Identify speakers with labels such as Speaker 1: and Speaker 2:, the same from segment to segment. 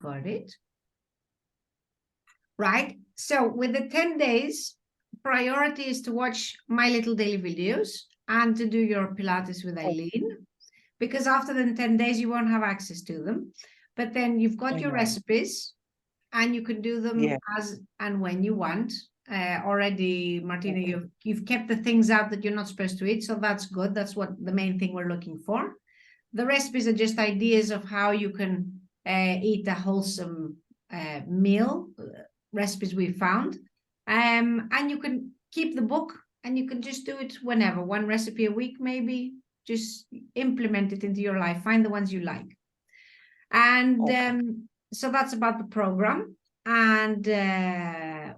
Speaker 1: got it. Right. So with the 10 days, priority is to watch my little daily videos and to do your Pilates with Eileen, because after the 10 days, you won't have access to them. But then you've got your recipes and you can do them as and when you want. Already, Martina, you've kept the things out that you're not supposed to eat. So that's good. That's what the main thing we're looking for. The recipes are just ideas of how you can eat a wholesome meal, recipes we found. And you can keep the book and you can just do it whenever, one recipe a week, maybe. Just implement it into your life. Find the ones you like. And so that's about the program. And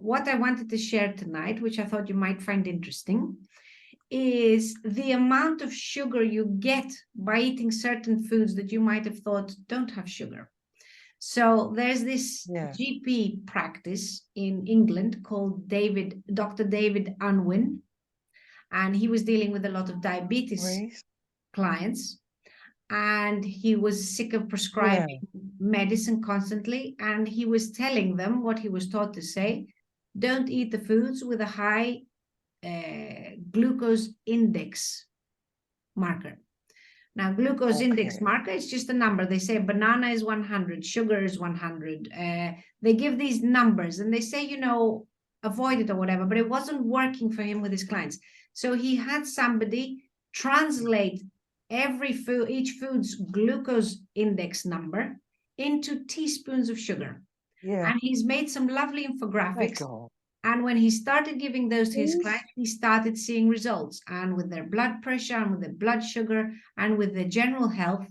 Speaker 1: what I wanted to share tonight, which I thought you might find interesting, is the amount of sugar you get by eating certain foods that you might have thought don't have sugar. So there's this GP practice in England called Dr. David Unwin, and he was dealing with a lot of diabetes clients, and he was sick of prescribing medicine constantly, and he was telling them what he was taught to say: don't eat the foods with a high glucose index marker. Now, glucose index marker is just a number. They say banana is 100, sugar is 100. They give these numbers and they say, you know, avoid it or whatever, but it wasn't working for him with his clients. So he had somebody translate each food's glucose index number into teaspoons of sugar. And he's made some lovely infographics. And when he started giving those to his clients, he started seeing results, and with their blood pressure and with their blood sugar and with their general health.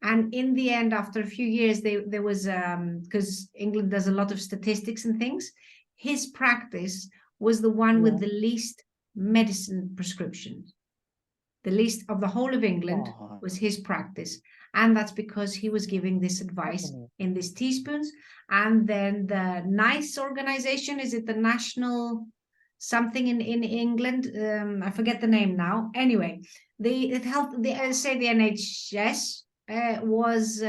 Speaker 1: And in the end, after a few years, there was, because England does a lot of statistics and things, his practice was the one with the least medicine prescriptions. The least of the whole of England was his practice. And that's because he was giving this advice in these teaspoons. And then the NICE organization, is it the National something in England? I forget the name now. Anyway, the NHS was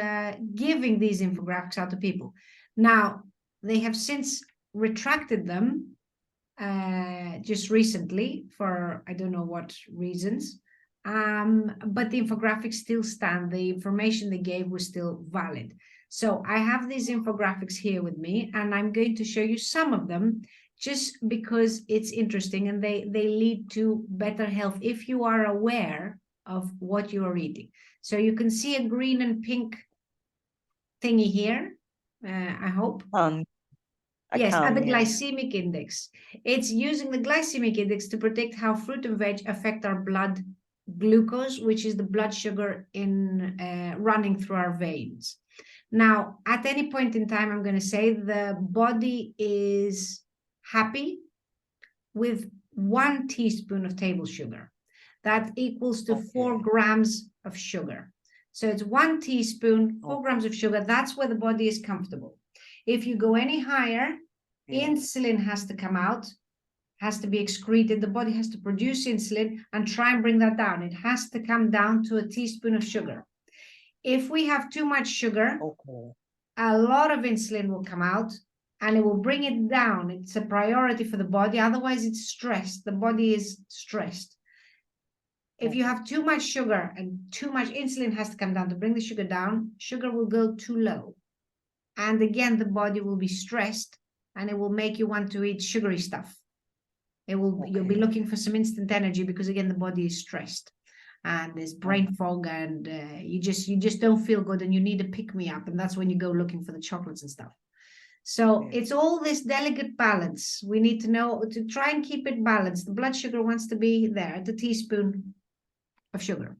Speaker 1: giving these infographics out to people. Now, they have since retracted them just recently for I don't know what reasons. But the infographics still stand. The information they gave was still valid. So I have these infographics here with me, and I'm going to show you some of them just because it's interesting and they lead to better health if you are aware of what you are eating. So you can see a green and pink thingy here, I hope. Yes, at the glycemic index. It's using the glycemic index to predict how fruit and veg affect our blood glucose, which is the blood sugar in running through our veins. Now, at any point in time, I'm going to say the body is happy with 1 teaspoon of table sugar. That equals to 4 grams of sugar. So it's 1 teaspoon, 4 grams of sugar. That's where the body is comfortable. If you go any higher, insulin has to come out, has to be excreted. The body has to produce insulin and try and bring that down. It has to come down to a teaspoon of sugar. If we have too much sugar, a lot of insulin will come out and it will bring it down. It's a priority for the body. Otherwise, it's stressed. The body is stressed. If you have too much sugar and too much insulin has to come down to bring the sugar down, sugar will go too low. And again, the body will be stressed and it will make you want to eat sugary stuff. You'll be looking for some instant energy because again, the body is stressed and there's brain fog and you just don't feel good and you need a pick-me-up, and that's when you go looking for the chocolates and stuff. So it's all this delicate balance. We need to know to try and keep it balanced. The blood sugar wants to be there at a teaspoon of sugar.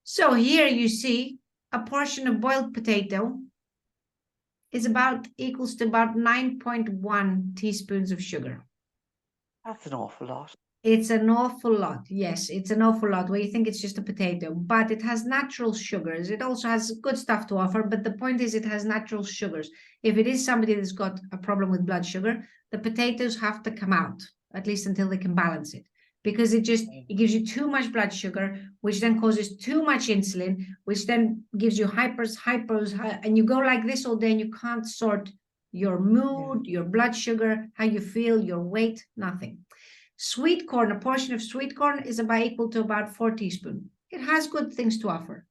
Speaker 1: So here you see a portion of boiled potato is equals to about 9.1 teaspoons of sugar.
Speaker 2: That's an awful lot.
Speaker 1: It's an awful lot. Yes, it's an awful lot where you think it's just a potato, but it has natural sugars. It also has good stuff to offer, but the point is it has natural sugars. If it is somebody that's got a problem with blood sugar, the potatoes have to come out, at least until they can balance it. because it gives you too much blood sugar, which then causes too much insulin, which then gives you hypos, and you go like this all day and you can't sort your mood, your blood sugar, how you feel, your weight, nothing. Sweet corn, a portion of sweet corn is about equal to about 4 teaspoons. It has good things to offer.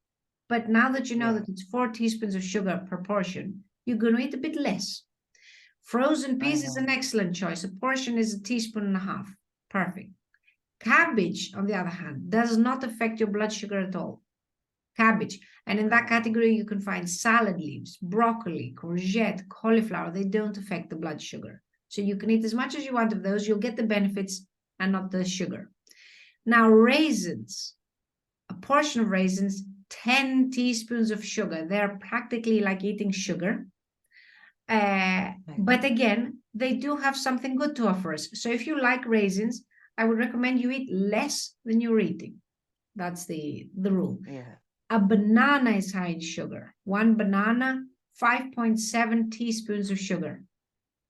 Speaker 1: But now that you know that it's 4 teaspoons of sugar per portion, you're going to eat a bit less. Frozen peas is an excellent choice. A portion is 1.5 teaspoons. Perfect. Cabbage, on the other hand, does not affect your blood sugar at all. Cabbage. And in that category, you can find salad leaves, broccoli, courgette, cauliflower. They don't affect the blood sugar. So you can eat as much as you want of those. You'll get the benefits and not the sugar. Now, raisins. A portion of raisins, 10 teaspoons of sugar. They're practically like eating sugar. But again, they do have something good to offer us. So if you like raisins, I would recommend you eat less than you're eating. That's the rule. A banana is high in sugar. One banana, 5.7 teaspoons of sugar,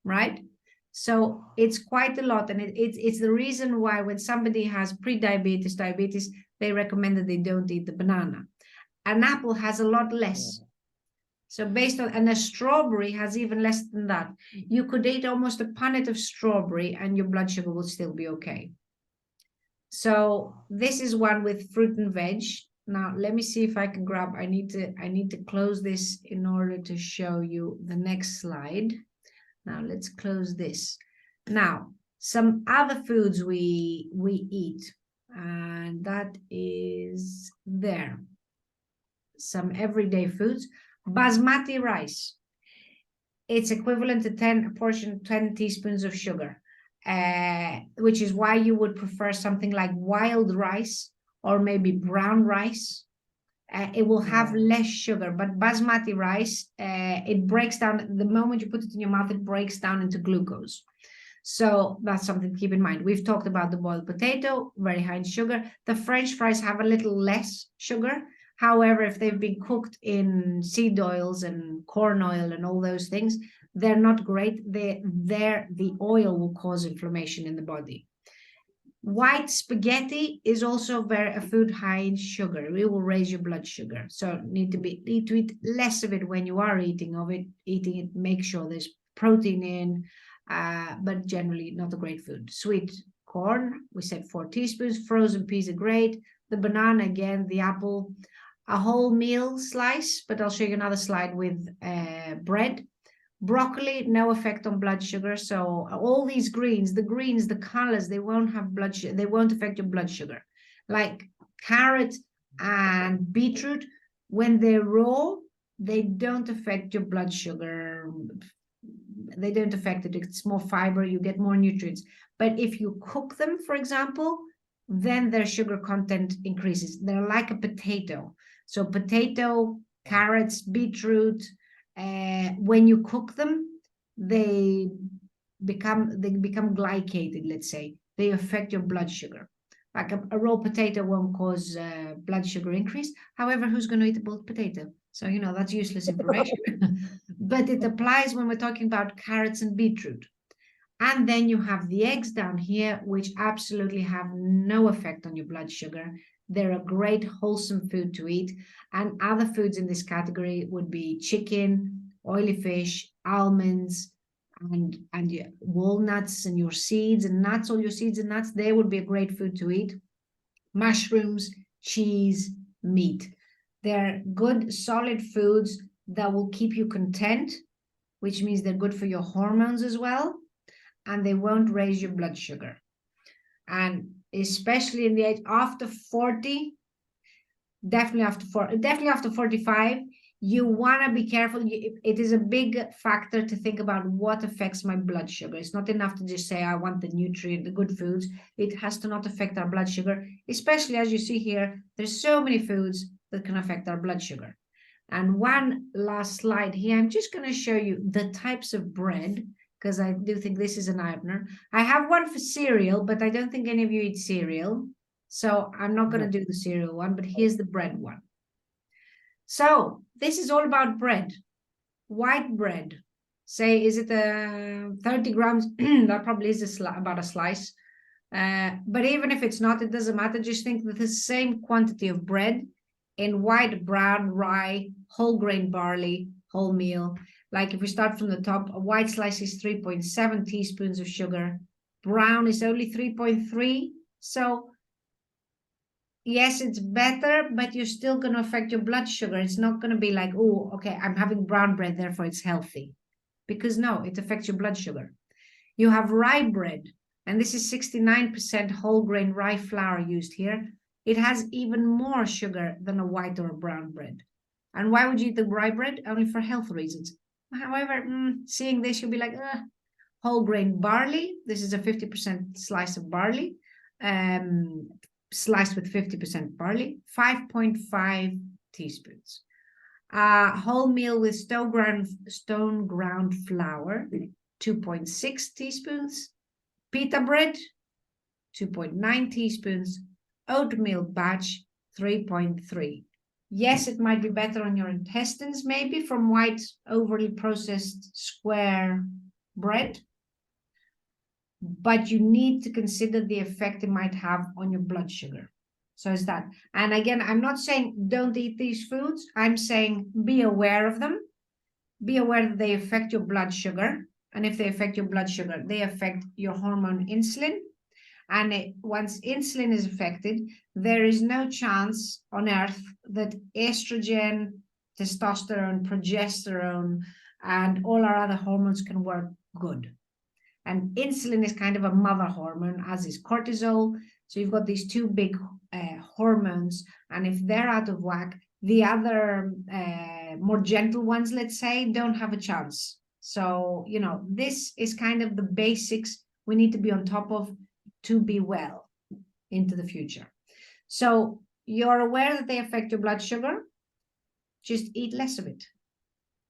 Speaker 1: right? So it's quite a lot. And it's the reason why when somebody has pre-diabetes, diabetes, they recommend that they don't eat the banana. An apple has a lot less. So based on, and a strawberry has even less than that. You could eat almost a punnet of strawberry and your blood sugar will still be okay. So this is one with fruit and veg. Now, let me see if I can grab, I need to close this in order to show you the next slide. Now let's close this. Now, some other foods we eat, and that is there. Some everyday foods. Basmati rice. It's equivalent to 10 teaspoons of sugar, which is why you would prefer something like wild rice or maybe brown rice. It will have less sugar, but basmati rice, it breaks down, the moment you put it in your mouth, it breaks down into glucose. So that's something to keep in mind. We've talked about the boiled potato, very high in sugar. The French fries have a little less sugar. However, if they've been cooked in seed oils and corn oil and all those things, they're not great. The oil will cause inflammation in the body. White spaghetti is also a food high in sugar. It will raise your blood sugar. So need to eat less of it when you are eating it. Make sure there's protein in, but generally not a great food. Sweet corn, we said 4 teaspoons. Frozen peas are great. The banana again, the apple, a whole meal slice, but I'll show you another slide with bread. Broccoli, no effect on blood sugar. So all these greens, the colors, they won't have blood sugar. They won't affect your blood sugar. Like carrot and beetroot, when they're raw, they don't affect your blood sugar. They don't affect it. It's more fiber. You get more nutrients. But if you cook them, for example, then their sugar content increases. They're like a potato. So potato, carrots, beetroot, when you cook them, they become glycated, let's say. They affect your blood sugar. Like a raw potato won't cause blood sugar increase. However, who's going to eat a boiled potato? So, that's useless information. But it applies when we're talking about carrots and beetroot. And then you have the eggs down here, which absolutely have no effect on your blood sugar. They're a great wholesome food to eat. And other foods in this category would be chicken, oily fish, almonds, and your walnuts and your seeds and nuts, all your seeds and nuts. They would be a great food to eat. Mushrooms, cheese, meat. They're good, solid foods that will keep you content, which means they're good for your hormones as well. And they won't raise your blood sugar. And especially in the age after 40, definitely after 45, you want to be careful. It is a big factor to think about what affects my blood sugar. It's not enough to just say, I want the good foods. It has to not affect our blood sugar, especially as you see here, there's so many foods that can affect our blood sugar. And one last slide here, I'm just going to show you the types of bread, because I do think this is an eye-opener. I have one for cereal, but I don't think any of you eat cereal. So I'm not going to do the cereal one, but here's the bread one. So this is all about bread. White bread. Say, is it 30 grams? That probably is about a slice. But even if it's not, it doesn't matter. Just think that the same quantity of bread in white, brown, rye, whole grain barley, wholemeal. Like if we start from the top, a white slice is 3.7 teaspoons of sugar. Brown is only 3.3. So yes, it's better, but you're still going to affect your blood sugar. It's not going to be like, oh, okay, I'm having brown bread, therefore it's healthy. Because no, it affects your blood sugar. You have rye bread, and this is 69% whole grain rye flour used here. It has even more sugar than a white or a brown bread. And why would you eat the rye bread? Only for health reasons. However, seeing this, you'll be like, whole grain barley. This is a 50% slice of barley, sliced with 50% barley, 5.5 teaspoons. Wholemeal with stone ground flour, 2.6 teaspoons. Pita bread, 2.9 teaspoons. Oatmeal batch, 3.3. Yes, it might be better on your intestines, maybe from white, overly processed square bread, but you need to consider the effect it might have on your blood sugar. So is that. And again, I'm not saying don't eat these foods. I'm saying be aware of them. Be aware that they affect your blood sugar. And if they affect your blood sugar, they affect your hormone insulin. And once insulin is affected, there is no chance on earth that estrogen, testosterone, progesterone, and all our other hormones can work good. And insulin is kind of a mother hormone, as is cortisol. So you've got these two big hormones, and if they're out of whack, the other more gentle ones, let's say, don't have a chance. So, you know, this is kind of the basics we need to be on top of to be well into the future. So you're aware that they affect your blood sugar. Just eat less of it.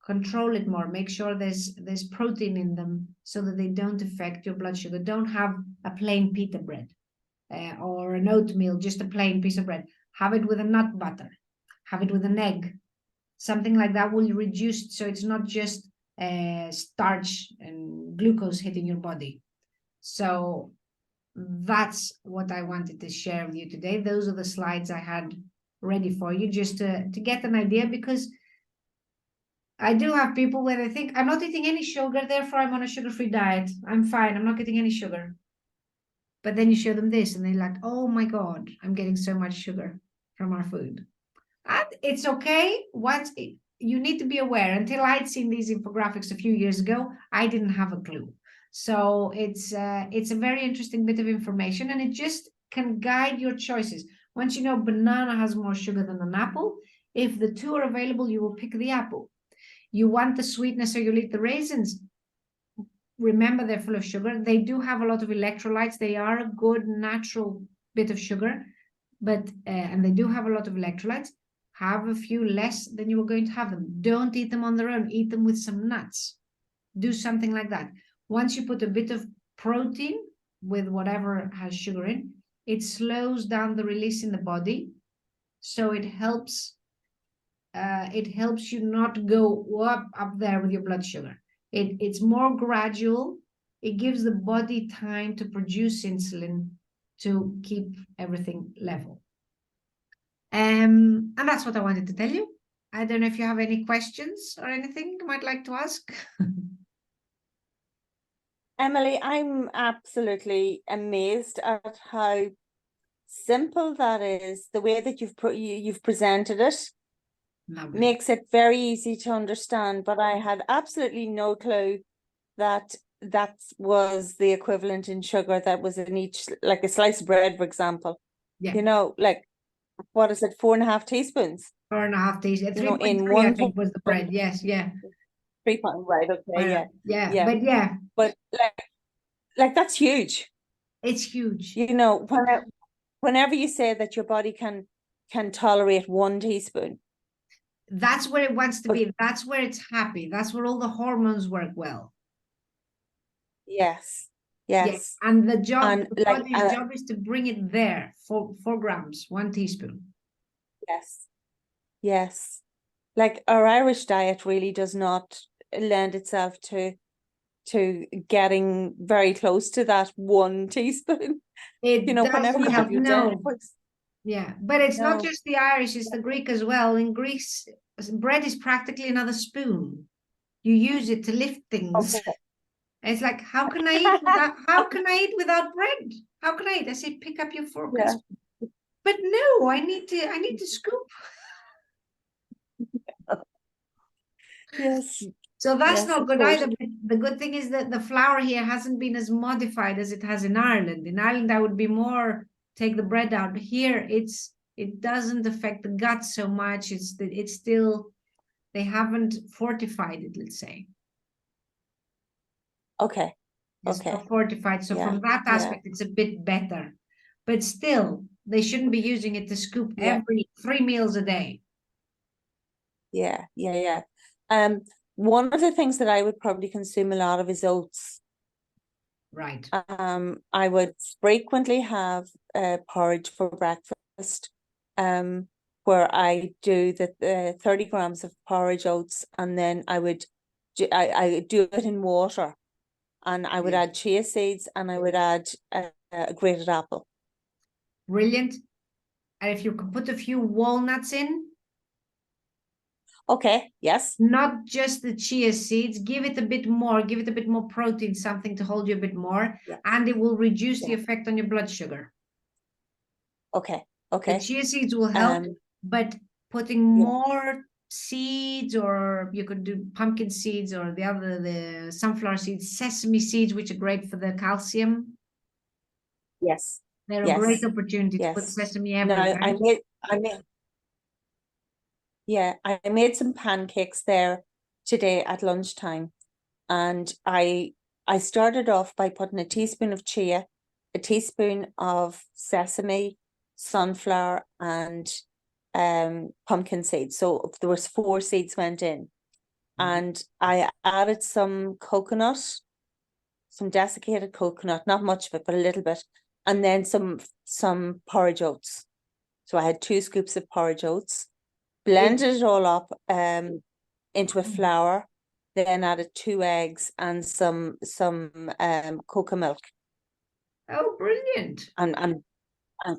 Speaker 1: Control it more. Make sure there's protein in them so that they don't affect your blood sugar. Don't have a plain pita bread or an oatmeal, just a plain piece of bread. Have it with a nut butter. Have it with an egg. Something like that will reduce, so it's not just starch and glucose hitting your body. So that's what I wanted to share with you today. Those are the slides I had ready for you, just to get an idea, because I do have people where they think I'm not eating any sugar, therefore I'm on a sugar-free diet. I'm fine, I'm not getting any sugar. But then you show them this and they're like, oh my God, I'm getting so much sugar from our food. And it's okay. You need to be aware. Until I'd seen these infographics a few years ago, I didn't have a clue. So it's a very interesting bit of information, and it just can guide your choices. Once you know banana has more sugar than an apple, if the two are available, you will pick the apple. You want the sweetness, so you'll eat the raisins. Remember, they're full of sugar. They do have a lot of electrolytes. They are a good natural bit of sugar, but and they do have a lot of electrolytes. Have a few less than you were going to have them. Don't eat them on their own. Eat them with some nuts. Do something like that. Once you put a bit of protein with whatever has sugar in, it slows down the release in the body. So it helps you not go up there with your blood sugar. It's more gradual. It gives the body time to produce insulin to keep everything level. And that's what I wanted to tell you. I don't know if you have any questions or anything you might like to ask.
Speaker 3: Emily, I'm absolutely amazed at how simple that is. The way that you've presented it
Speaker 1: Lovely.
Speaker 3: makes it very easy to understand, but I had absolutely no clue that that was the equivalent in sugar that was in each, like a slice of bread, for example.
Speaker 1: Yeah.
Speaker 3: You know, like, what is it, 4.5 teaspoons?
Speaker 1: 4.5 teaspoons. 3.3,
Speaker 3: in one
Speaker 1: I think, was the bread. Yes, yeah.
Speaker 3: 3 point, right? Okay,
Speaker 1: yeah. But yeah,
Speaker 3: but like that's huge.
Speaker 1: It's huge.
Speaker 3: You know, whenever you say that your body can tolerate 1 teaspoon,
Speaker 1: that's where it wants to be. That's where it's happy. That's where all the hormones work well.
Speaker 3: Yes.
Speaker 1: And the job,
Speaker 3: And
Speaker 1: the body's job is to bring it there. 4 grams, 1 teaspoon.
Speaker 3: Yes. Like, our Irish diet really does not lend itself to to getting very close to that 1 teaspoon.
Speaker 1: It
Speaker 3: You know, whenever
Speaker 1: doesn't
Speaker 3: you
Speaker 1: help.
Speaker 3: have your
Speaker 1: No.
Speaker 3: dinner.
Speaker 1: Yeah, but it's not
Speaker 3: No.
Speaker 1: just the Irish, it's the Greek as well. In Greece, bread is practically another spoon. You use it to lift things.
Speaker 3: Okay.
Speaker 1: It's like, how can I eat without how can I eat without bread? How can I eat? I say, pick up your fork and
Speaker 3: Yeah.
Speaker 1: spoon. But no, I need to scoop.
Speaker 3: Yes.
Speaker 1: So that's
Speaker 3: Yes,
Speaker 1: not
Speaker 3: of
Speaker 1: good
Speaker 3: course.
Speaker 1: either. But the good thing is that the flour here hasn't been as modified as it has in Ireland. In Ireland, I would be more take the bread out. Here, it doesn't affect the gut so much. It's still they haven't fortified it, let's say.
Speaker 3: Okay.
Speaker 1: It's
Speaker 3: Okay.
Speaker 1: not fortified. So
Speaker 3: Yeah.
Speaker 1: from that
Speaker 3: Yeah.
Speaker 1: aspect, it's a bit better. But still, they shouldn't be using it to scoop
Speaker 3: Yeah.
Speaker 1: every 3 meals a day.
Speaker 3: Yeah. Yeah. Yeah. One of the things that I would probably consume a lot of is oats.
Speaker 1: Right.
Speaker 3: I would frequently have porridge for breakfast, where I do the 30 grams of porridge oats, and then I would I do it in water, and I would
Speaker 1: Yeah.
Speaker 3: add chia seeds, and I would add a grated apple.
Speaker 1: Brilliant. And if you could put a few walnuts in,
Speaker 3: Okay, yes,
Speaker 1: not just the chia seeds, give it a bit more, give it a bit more protein, something to hold you a bit more,
Speaker 3: yeah,
Speaker 1: and it will reduce the
Speaker 3: yeah.
Speaker 1: effect on your blood sugar.
Speaker 3: Okay,
Speaker 1: The
Speaker 3: okay.
Speaker 1: chia seeds will help, but putting
Speaker 3: Yeah.
Speaker 1: more seeds, or you could do pumpkin seeds, or the sunflower seeds, sesame seeds, which are great for the calcium.
Speaker 3: Yes,
Speaker 1: They're a
Speaker 3: yes,
Speaker 1: great opportunity to put
Speaker 3: yes.
Speaker 1: sesame
Speaker 3: No,
Speaker 1: everywhere.
Speaker 3: I made some pancakes there today at lunchtime, and I started off by putting a teaspoon of chia, a teaspoon of sesame, sunflower, and pumpkin seeds. So there was 4 seeds went in, and I added some coconut, some desiccated coconut, not much of it, but a little bit, and then some porridge oats. So I had 2 scoops of porridge oats, blended it all up into a flour, then added 2 eggs and some cocoa milk,
Speaker 1: Oh, brilliant.
Speaker 3: and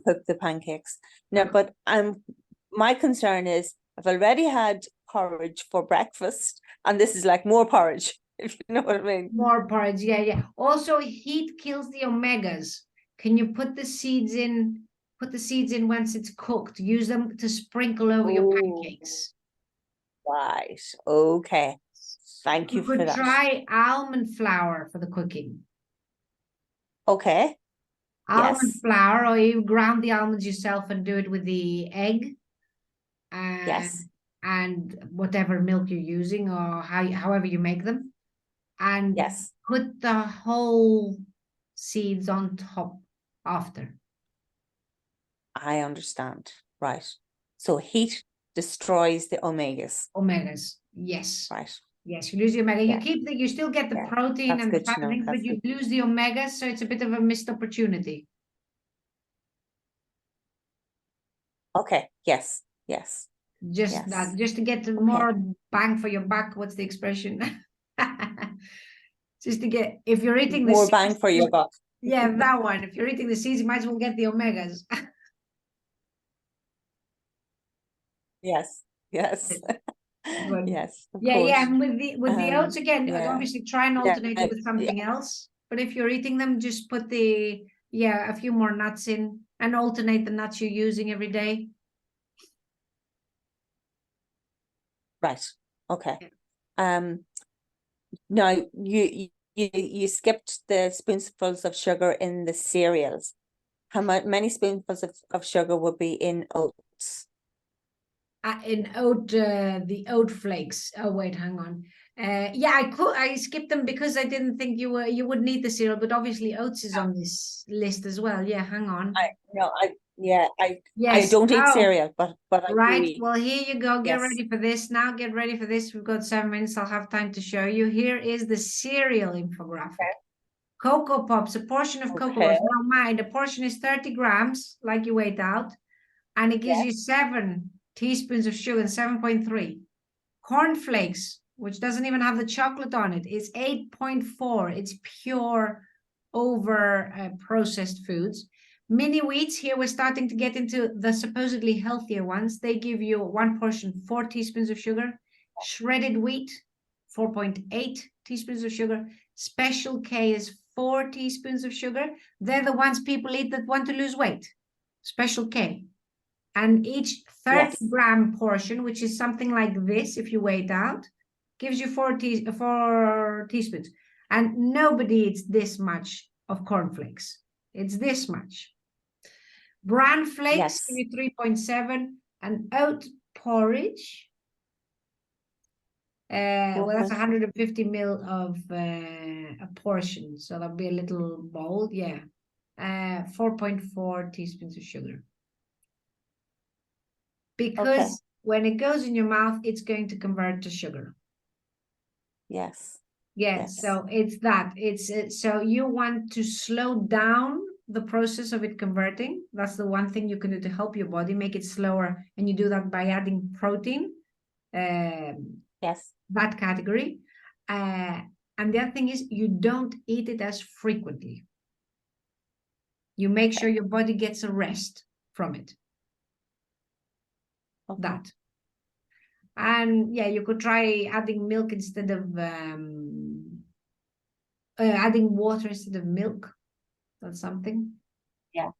Speaker 3: cooked the pancakes. Now, but my concern is I've already had porridge for breakfast, and this is like more porridge, if you know what I mean.
Speaker 1: More porridge, yeah. Also, heat kills the omegas. Can you put the seeds in? Put the seeds in once it's cooked. Use them to sprinkle over your pancakes.
Speaker 3: Right. Okay. Thank you
Speaker 1: You
Speaker 3: for
Speaker 1: could
Speaker 3: that.
Speaker 1: try almond flour for the cooking.
Speaker 3: Okay.
Speaker 1: Almond
Speaker 3: Yes.
Speaker 1: flour, or you ground the almonds yourself and do it with the egg.
Speaker 3: Yes.
Speaker 1: And whatever milk you're using, or however you make them. And
Speaker 3: Yes.
Speaker 1: put the whole seeds on top after.
Speaker 3: I understand. Right. So heat destroys the omegas.
Speaker 1: Omegas, yes.
Speaker 3: Right.
Speaker 1: Yes, you lose the omega.
Speaker 3: Yeah.
Speaker 1: You still get the
Speaker 3: Yeah.
Speaker 1: protein
Speaker 3: That's
Speaker 1: and the
Speaker 3: good to
Speaker 1: fat and
Speaker 3: know.
Speaker 1: things, but
Speaker 3: That's
Speaker 1: you
Speaker 3: good.
Speaker 1: lose the omegas, so it's a bit of a missed opportunity.
Speaker 3: Okay. Yes. Yes.
Speaker 1: Just
Speaker 3: Yes.
Speaker 1: that, just to get
Speaker 3: Okay.
Speaker 1: more bang for your buck. What's the expression? Just to get, if you're eating the
Speaker 3: More
Speaker 1: seeds,
Speaker 3: bang for your buck.
Speaker 1: yeah, that one. If you're eating the seeds, you might as well get the omegas.
Speaker 3: Yes. Yes.
Speaker 1: But
Speaker 3: Yes. Of
Speaker 1: yeah,
Speaker 3: course.
Speaker 1: and with the oats again,
Speaker 3: Yeah.
Speaker 1: obviously try and alternate it with something else. But if you're eating them, just put a few more nuts in and alternate the nuts you're using every day.
Speaker 3: Right. Okay.
Speaker 1: Yeah.
Speaker 3: Now you skipped the spoonfuls of sugar in the cereals. How many spoonfuls of sugar would be in oats?
Speaker 1: In the oat flakes. Oh wait, hang on. Yeah, I skipped them because I didn't think you would need the cereal, but obviously oats is on this list as well. Yeah, hang on.
Speaker 3: I
Speaker 1: Yes.
Speaker 3: don't eat
Speaker 1: Oh,
Speaker 3: cereal, but I do
Speaker 1: right.
Speaker 3: eat.
Speaker 1: Well, here you go. Get
Speaker 3: Yes.
Speaker 1: ready for this now. Get ready for this. We've got 7 minutes. I'll have time to show you. Here is the cereal infographic.
Speaker 3: Okay.
Speaker 1: Cocoa Pops, a portion of Cocoa
Speaker 3: Okay.
Speaker 1: Pops. Now, mind, a portion is 30 grams, like you weighed out, and it gives you 7 teaspoons of sugar, 7.3. Cornflakes, which doesn't even have the chocolate on it, is 8.4. It's pure over processed foods. Mini wheats, here we're starting to get into the supposedly healthier ones. They give you one portion, 4 teaspoons of sugar. Shredded wheat, 4.8 teaspoons of sugar. Special K is 4 teaspoons of sugar. They're the ones people eat that want to lose weight. Special K. And each 30-gram portion, which is something like this, if you weigh it out, gives you 4 teaspoons. And nobody eats this much of cornflakes. It's this much. Bran flakes give you 3.7, and oat porridge. Well, that's 150 ml of a portion, so that'll be a little bowl. Yeah, 4.4 teaspoons of sugar. Because when it goes in your mouth, it's going to convert to sugar.
Speaker 3: Yes.
Speaker 1: Yes, so it's that. It's so you want to slow down the process of it converting. That's the one thing you can do to help your body make it slower, and you do that by adding protein.
Speaker 3: Yes.
Speaker 1: That category. And the other thing is you don't eat it as frequently. You make sure your body gets a rest from it. That. And yeah, you could try adding milk instead of adding water instead of milk. That's something.
Speaker 3: Yeah.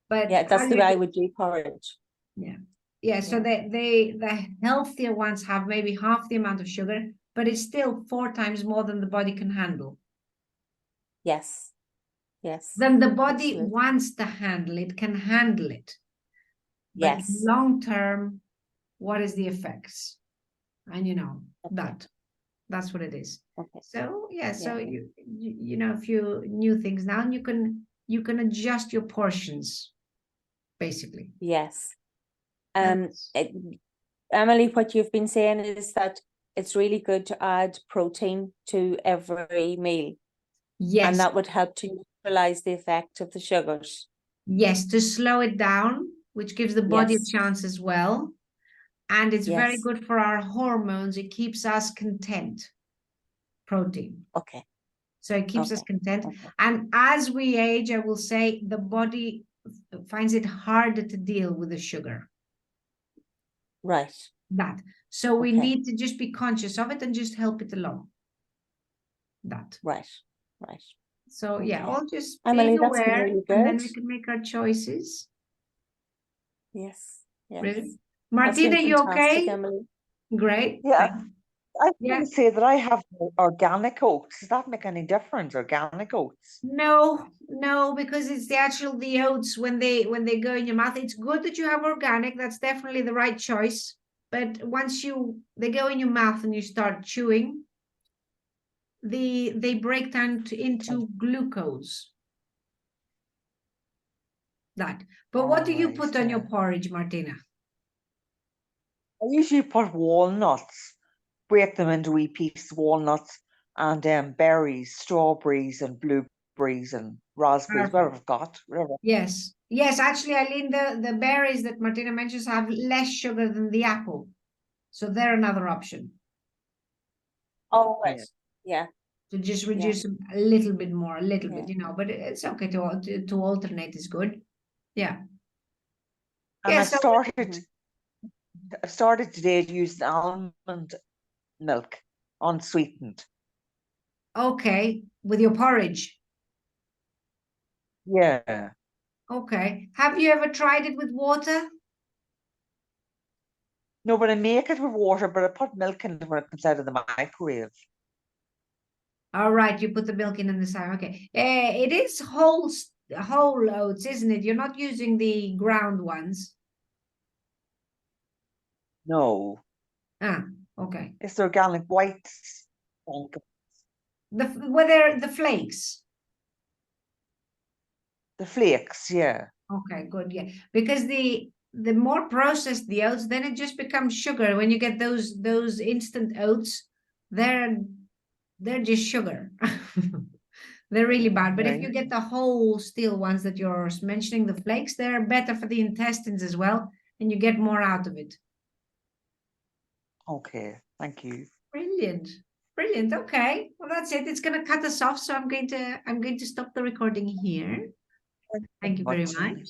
Speaker 1: But
Speaker 3: yeah, that's the way I would do porridge.
Speaker 1: Yeah. Yeah, so the healthier ones have maybe half the amount of sugar, but it's still 4 times more than the body can handle.
Speaker 3: Yes. Yes.
Speaker 1: Then the body wants to handle it, can handle it. But long term, what is the effects? And you know, that's what it is. So yeah, so you know a few new things now, and you can adjust your portions, basically.
Speaker 3: Yes. Emily, what you've been saying is that it's really good to add protein to every meal.
Speaker 1: Yes.
Speaker 3: And that would help to neutralize the effect of the sugars.
Speaker 1: Yes, to slow it down, which gives the body a chance as well. And it's very good for our hormones. It keeps us content. Protein.
Speaker 3: Okay.
Speaker 1: So it keeps us content. And as we age, I will say the body finds it harder to deal with the sugar.
Speaker 3: Right.
Speaker 1: That. So we need to just be conscious of it and just help it along. That.
Speaker 3: Right. Right.
Speaker 1: So yeah, all just
Speaker 3: Emily,
Speaker 1: being aware,
Speaker 3: really good.
Speaker 1: and then we can make our choices.
Speaker 3: Yes. Yes.
Speaker 1: Really? Martina, you okay?
Speaker 3: Emily.
Speaker 1: Great.
Speaker 2: Yeah. I can say that I have organic oats. Does that make any difference? Organic oats?
Speaker 1: No, because it's the oats when they go in your mouth. It's good that you have organic. That's definitely the right choice. But once they go in your mouth and you start chewing, they break down into glucose. That. But what do you put on your porridge, Martina?
Speaker 2: I usually put walnuts, break them into wee pieces, walnuts, and berries, strawberries, and blueberries, and raspberries, whatever I've got. Whatever.
Speaker 1: Yes. Yes, actually, Eileen, the berries that Martina mentions have less sugar than the apple. So they're another option.
Speaker 3: Oh, right. Yeah.
Speaker 1: To just reduce a little bit more, bit, you know, but it's okay to alternate is good. Yeah.
Speaker 2: And I started today to use almond milk, unsweetened.
Speaker 1: Okay, with your porridge.
Speaker 2: Yeah.
Speaker 1: Okay. Have you ever tried it with water?
Speaker 2: No, but I make it with water, but I put milk in it when it comes out of the microwave.
Speaker 1: All right, you put the milk in the side. Okay. It is whole oats, isn't it? You're not using the ground ones.
Speaker 2: No.
Speaker 1: Ah, okay.
Speaker 2: It's the organic white.
Speaker 1: Whether the flakes.
Speaker 2: The flakes, yeah.
Speaker 1: Okay, good, yeah. Because the more processed the oats, then it just becomes sugar. When you get those instant oats, they're just sugar. They're really bad. But if you get the whole steel ones that you're mentioning, the flakes, they're better for the intestines as well, and you get more out of it.
Speaker 2: Okay, thank you.
Speaker 1: Brilliant. Brilliant. Okay. Well, that's it. It's gonna cut us off, so I'm going to stop the recording here. Thank you very
Speaker 2: much.
Speaker 1: much.